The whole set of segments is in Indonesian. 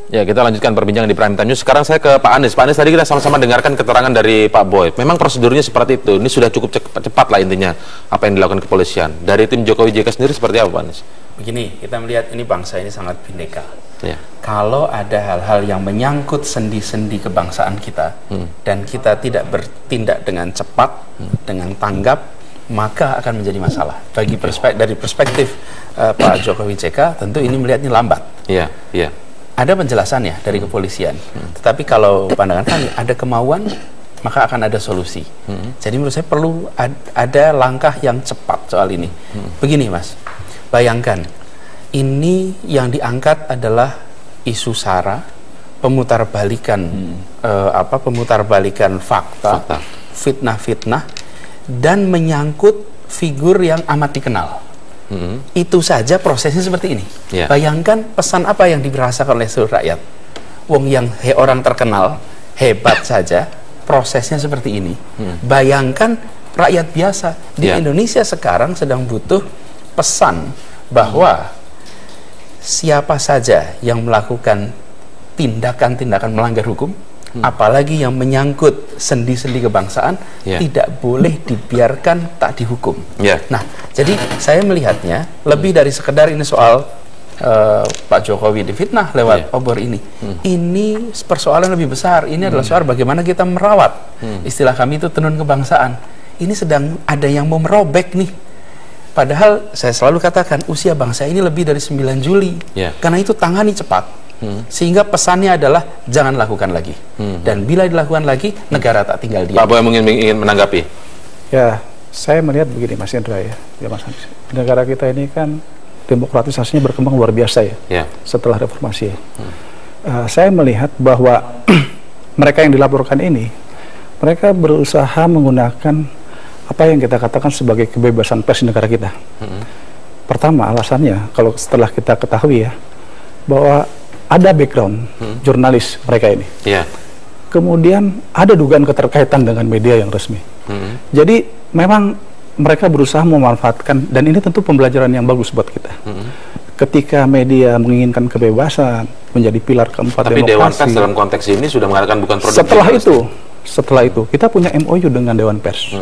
Ya, kita lanjutkan perbincangan di Prime Time News. Sekarang saya ke Pak Anies. Pak Anies, tadi kita sama-sama dengarkan keterangan dari Pak Boy. Memang prosedurnya seperti itu. Ini sudah cukup cepat lah intinya apa yang dilakukan kepolisian. Dari tim Jokowi JK sendiri seperti apa, Pak Anies? Begini, kita melihat ini bangsa ini sangat bineka. Ya. Kalau ada hal-hal yang menyangkut sendi-sendi kebangsaan kita dan kita tidak bertindak dengan cepat, dengan tanggap, maka akan menjadi masalah. Dari perspektif Pak Jokowi JK, tentu ini melihatnya lambat. Iya, iya. Ada penjelasannya dari kepolisian, tetapi kalau pandangan kami ada kemauan, maka akan ada solusi. Jadi menurut saya perlu ada langkah yang cepat soal ini. Begini Mas, bayangkan ini yang diangkat adalah isu SARA, pemutarbalikan fakta, fitnah-fitnah, dan menyangkut figur yang amat dikenal. Itu saja prosesnya seperti ini. Bayangkan pesan apa yang dirasakan oleh seluruh rakyat. Wong yang orang terkenal hebat saja prosesnya seperti ini. Bayangkan rakyat biasa di Indonesia sekarang sedang butuh pesan bahwa siapa saja yang melakukan tindakan-tindakan melanggar hukum, apalagi yang menyangkut sendi-sendi kebangsaan, tidak boleh dibiarkan tak dihukum. Nah, jadi saya melihatnya lebih dari sekedar ini soal Pak Jokowi difitnah lewat obor ini. Ini persoalan lebih besar. Ini adalah soal bagaimana kita merawat. Istilah kami itu tenun kebangsaan. Ini sedang ada yang mau merobek nih. Padahal saya selalu katakan usia bangsa ini lebih dari 9 Juli. Karena itu tangani cepat. Sehingga pesannya adalah jangan lakukan lagi. Dan bila dilakukan lagi, negara tak tinggal diam. Pak Boy ingin menanggapi. Ya, saya melihat begini Mas Indra ya Mas Anies. Negara kita ini kan demokratisasinya berkembang luar biasa ya. Setelah reformasi. Saya melihat bahwa mereka yang dilaporkan ini, mereka berusaha menggunakan apa yang kita katakan sebagai kebebasan pers di negara kita. Pertama, alasannya kalau setelah kita ketahui ya bahwa ada background jurnalis mereka ini. Kemudian ada dugaan keterkaitan dengan media yang resmi. Jadi memang mereka berusaha memanfaatkan, dan ini tentu pembelajaran yang bagus buat kita. Ketika media menginginkan kebebasan menjadi pilar keempat tapi demokrasi. Dewan Pers dalam konteks ini sudah mengatakan bukan produk. Setelah itu kita punya MOU dengan Dewan Pers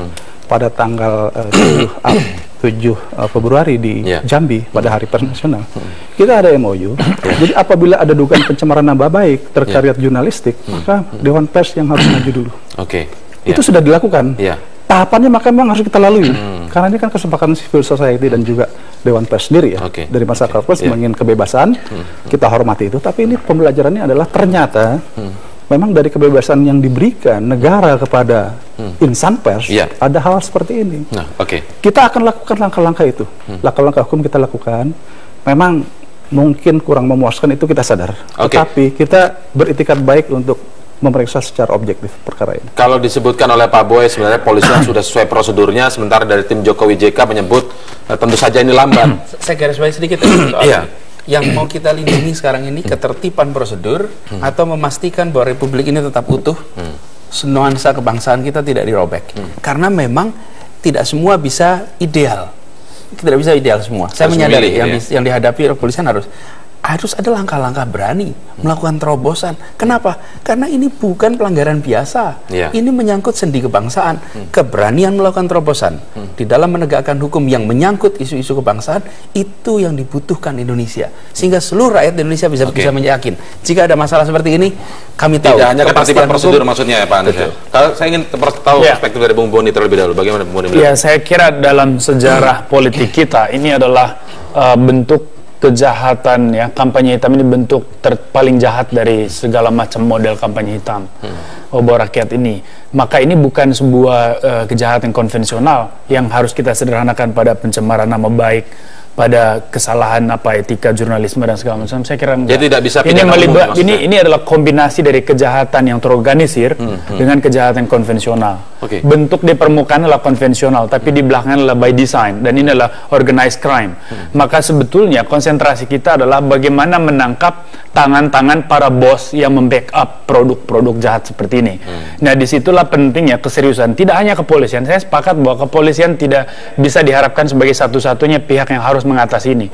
pada tanggal 7 Februari di Jambi pada Hari Pers Nasional. Kita ada MOU. Jadi apabila ada dugaan pencemaran nama baik terkait jurnalistik, maka Dewan Pers yang harus maju dulu. Itu sudah dilakukan. Tahapannya maka memang harus kita lalui. Karena ini kan kesepakatan civil society dan juga Dewan Pers sendiri ya. Dari masyarakat pers ingin kebebasan, kita hormati itu. Tapi ini pembelajarannya adalah ternyata memang dari kebebasan yang diberikan negara kepada insan pers, ada hal seperti ini. Kita akan lakukan langkah-langkah itu. Langkah-langkah hukum kita lakukan. Memang mungkin kurang memuaskan, itu kita sadar. Tetapi kita beritikat baik untuk memeriksa secara objektif perkara ini. Kalau disebutkan oleh Pak Boy, sebenarnya polisi sudah sesuai prosedurnya, sementara dari tim Jokowi JK menyebut tentu saja ini lambat. Saya garis bawah sedikit yang mau kita lindungi sekarang ini ketertiban prosedur atau memastikan bahwa republik ini tetap utuh, nuansa kebangsaan kita tidak dirobek. Karena memang tidak semua bisa ideal. Tidak bisa ideal semua. Saya menyadari yang dihadapi kepolisian harus ada langkah-langkah berani melakukan terobosan. Kenapa? Karena ini bukan pelanggaran biasa. Ini menyangkut sendi kebangsaan. Keberanian melakukan terobosan di dalam menegakkan hukum yang menyangkut isu-isu kebangsaan, itu yang dibutuhkan Indonesia. Sehingga seluruh rakyat Indonesia bisa yakin. Jika ada masalah seperti ini, kami tahu. Tidak hanya ketertiban prosedur maksudnya ya Pak Anies. Kalau saya ingin tahu perspektif dari Bung Boni terlebih dahulu. Bagaimana Bung Boni? Ya, saya kira dalam sejarah politik kita ini adalah bentuk kejahatan ya, kampanye hitam ini bentuk paling jahat dari segala macam model kampanye hitam. Obor rakyat ini, maka ini bukan sebuah kejahatan konvensional yang harus kita sederhanakan pada pencemaran nama baik, pada kesalahan etika jurnalisme dan segala macam. Saya kira enggak. Jadi tidak bisa ini adalah kombinasi dari kejahatan yang terorganisir dengan kejahatan konvensional. Bentuk di permukaan adalah konvensional, tapi di belakang adalah by design, dan ini adalah organized crime. Maka sebetulnya konsentrasi kita adalah bagaimana menangkap tangan-tangan para bos yang membackup produk-produk jahat seperti ini. Nah, disitulah pentingnya keseriusan. Tidak hanya kepolisian, saya sepakat bahwa kepolisian tidak bisa diharapkan sebagai satu-satunya pihak yang harus mengatasi ini.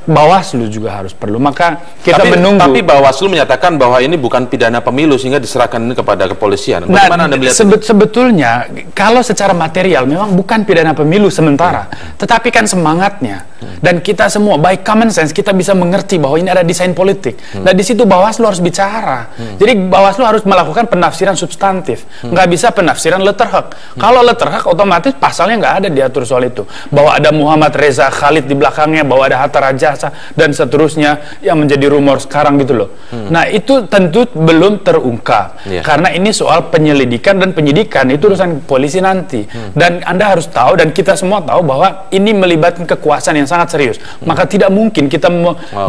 Bawaslu juga harus perlu. Maka kita menunggu. Tapi Bawaslu menyatakan bahwa ini bukan pidana pemilu sehingga diserahkan ini kepada kepolisian. Bagaimana Anda melihat sebetulnya kalau secara material memang bukan pidana pemilu sementara, tetapi kan semangatnya. Dan kita semua baik common sense kita bisa mengerti bahwa ini ada desain politik. Nah, di situ Bawaslu harus bicara. Jadi Bawaslu harus melakukan penafsiran substantif. Nggak bisa penafsiran letterhek. Kalau letterhek otomatis pasalnya nggak ada diatur soal itu. Bahwa ada Muhammad Reza Khalid di belakangnya, bahwa ada Hatta Rajasa dan seterusnya yang menjadi rumor sekarang gitu loh. Nah, itu tentu belum terungkap. Karena ini soal penyelidikan dan penyidikan, itu urusan polisi nanti. Dan Anda harus tahu dan kita semua tahu bahwa ini melibatkan kekuasaan yang sangat serius. Maka tidak mungkin kita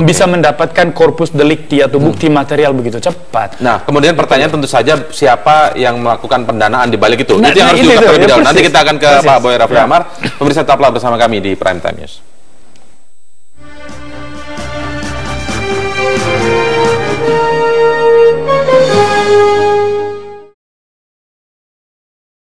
bisa mendapatkan korpus delikti atau bukti material begitu cepat. Nah, kemudian pertanyaan tentu saja siapa yang melakukan pendanaan di balik itu. Itu yang harus diungkap terlebih dahulu. Nanti kita akan ke Pak Boy Rafli Amar. Pemirsa, tetaplah bersama kami di Prime Time News.